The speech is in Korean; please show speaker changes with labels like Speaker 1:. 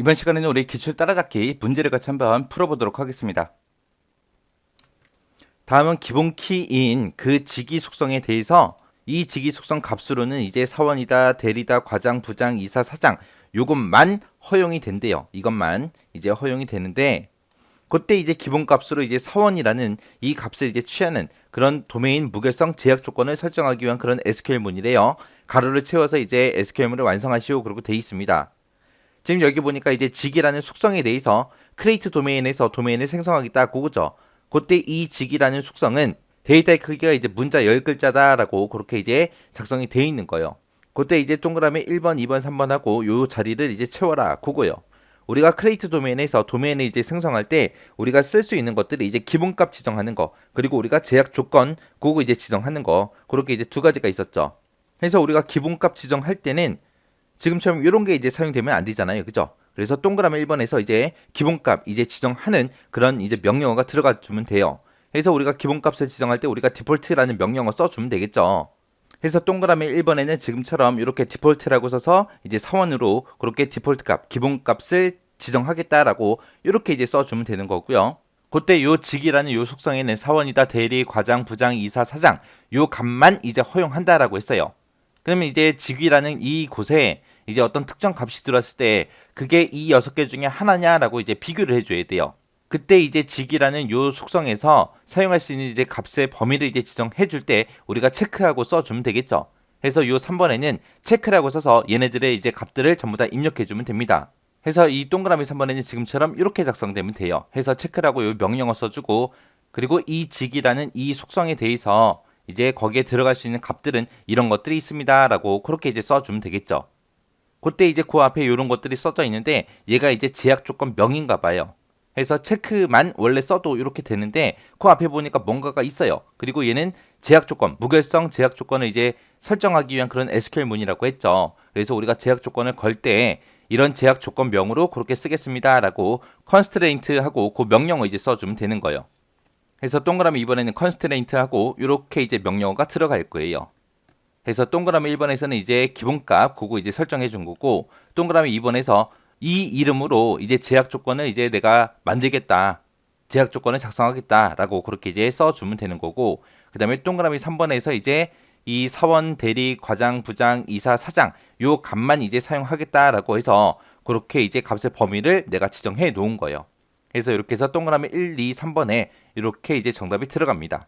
Speaker 1: 이번 시간에는 우리 기출 따라잡기 문제를 같이 한번 풀어보도록 하겠습니다. 다음은 기본 키인 그 직위 속성에 대해서 이 직위 속성 값으로는 이제 사원이다, 대리다, 과장, 부장, 이사, 사장 요것만 허용이 된대요. 이것만 이제 허용이 되는데 그때 이제 기본 값으로 이제 사원이라는 이 값을 이제 취하는 그런 도메인 무결성 제약 조건을 설정하기 위한 그런 SQL문이래요. 가로를 채워서 이제 SQL문을 완성하시오 그러고 돼 있습니다. 지금 여기 보니까 이제 직이라는 속성에 대해서 크리에이트 도메인에서 도메인을 생성하겠다 그거죠. 그때 이 직이라는 속성은 데이터의 크기가 이제 문자 10글자다라고 그렇게 이제 작성이 돼 있는 거예요. 그때 이제 동그라미 1번, 2번, 3번 하고 요 자리를 이제 채워라 그거요. 우리가 크리에이트 도메인에서 도메인을 이제 생성할 때 우리가 쓸 수 있는 것들이 이제 기본값 지정하는 거 그리고 우리가 제약 조건 그거 이제 지정하는 거 그렇게 이제 두 가지가 있었죠. 그래서 우리가 기본값 지정할 때는 지금처럼 이런 게 이제 사용되면 안 되잖아요. 그죠? 그래서 동그라미 1번에서 이제 기본값 이제 지정하는 그런 이제 명령어가 들어가 주면 돼요. 그래서 우리가 기본값을 지정할 때 우리가 디폴트라는 명령어 써주면 되겠죠. 그래서 동그라미 1번에는 지금처럼 이렇게 디폴트라고 써서 이제 사원으로 그렇게 디폴트 값, 기본값을 지정하겠다라고 이렇게 이제 써주면 되는 거고요. 그때 요 직이라는 요 속성에는 사원이다, 대리, 과장, 부장, 이사, 사장 요 값만 이제 허용한다라고 했어요. 그러면 이제 직위라는 이 곳에 이제 어떤 특정 값이 들어왔을 때 그게 이 6개 중에 하나냐라고 이제 비교를 해줘야 돼요. 그때 이제 직이라는 요 속성에서 사용할 수 있는 이제 값의 범위를 이제 지정해 줄 때 우리가 체크하고 써주면 되겠죠. 그래서 요 3번에는 체크라고 써서 얘네들의 이제 값들을 전부 다 입력해 주면 됩니다. 해서 이 동그라미 3번에는 지금처럼 이렇게 작성되면 돼요. 해서 체크라고 요 명령어 써주고 그리고 이 직이라는 이 속성에 대해서 이제 거기에 들어갈 수 있는 값들은 이런 것들이 있습니다 라고 그렇게 이제 써주면 되겠죠. 그때 이제 그 앞에 이런 것들이 써져 있는데 얘가 이제 제약 조건 명인가 봐요. 해서 체크만 원래 써도 이렇게 되는데 그 앞에 보니까 뭔가가 있어요. 그리고 얘는 제약 조건, 무결성 제약 조건을 이제 설정하기 위한 그런 SQL문이라고 했죠. 그래서 우리가 제약 조건을 걸 때 이런 제약 조건 명으로 그렇게 쓰겠습니다 라고 constraint 하고 그 명령어 이제 써주면 되는 거예요. 그래서 동그라미 2번에는 constraint 하고 이렇게 이제 명령어가 들어갈 거예요. 그래서 동그라미 1번에서는 이제 기본값 그거 이제 설정해 준 거고 동그라미 2번에서 이 이름으로 이제 제약 조건을 이제 내가 만들겠다. 제약 조건을 작성하겠다라고 그렇게 이제 써주면 되는 거고 그 다음에 동그라미 3번에서 이제 이 사원, 대리, 과장, 부장, 이사, 사장 요 값만 이제 사용하겠다라고 해서 그렇게 이제 값의 범위를 내가 지정해 놓은 거예요. 그래서 이렇게 해서 동그라미 1, 2, 3번에 이렇게 이제 정답이 들어갑니다.